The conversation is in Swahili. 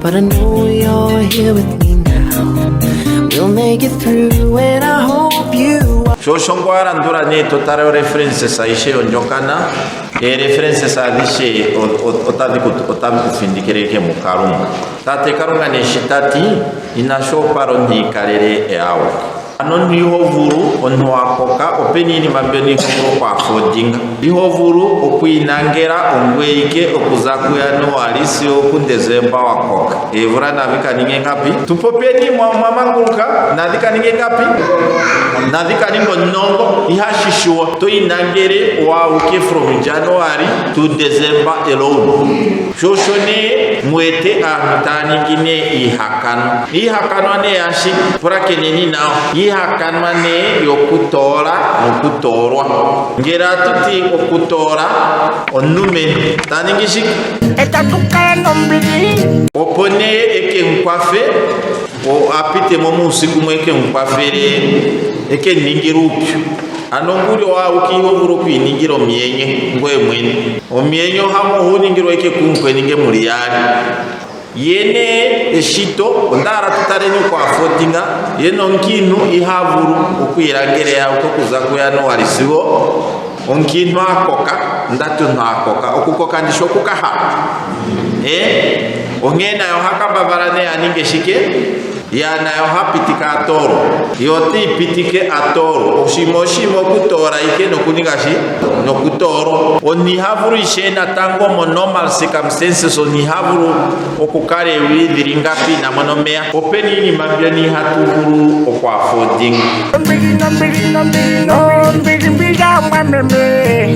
But I know you're here with me now. We'll make it through and I hope you are. Shoshongwara ndura ne totare references aishe onjokana references adishe otabi kufindikire ke mukarunga tate karunga ne shitati inasho paronhi karere eawo anon nihovuru onho akoka openini mabeni kuro kwa fodinga nihovuru okuinangera ongweike okuzakuyano alisio kundezemba wakoka evura navika ninge ngapi tupopeni mwamanguruka navika ninge ngapi navika ningo nongo ihashishwa to inangere wa uke from January to December alone shoshone mwete amitani gine ihakano ne yashi prakeneni nao ihakanwa ne yokutora okutorwa ngera tuti okutora onume taningishik etatukano mbili opone eke nkwafe o apite momusiku mweke nkwafere eke ningirupyo anonguri wa ukihovuru kwiningiro myenye ngwe mwene omyenyo hamo huningiro eke kunkwe ninge muliyari yene eshito ndara tutareni kwa fodinga yeno nkinu ihavuru ukwirangere ya ukukuza kuyano walisigo onkinu akoka ndatu akoka okukoka ndisho kukaha ongena yo hakababarane aninge shike yana yo hapitika atoro yoti pitike atoro oshimo kutora ike no kunigashi no kutoro oni havuru ishena tango mo normal circumstances oni havuru okukare widiringa pina monomea openi ni mambiani hatuvuru okwa foding mbili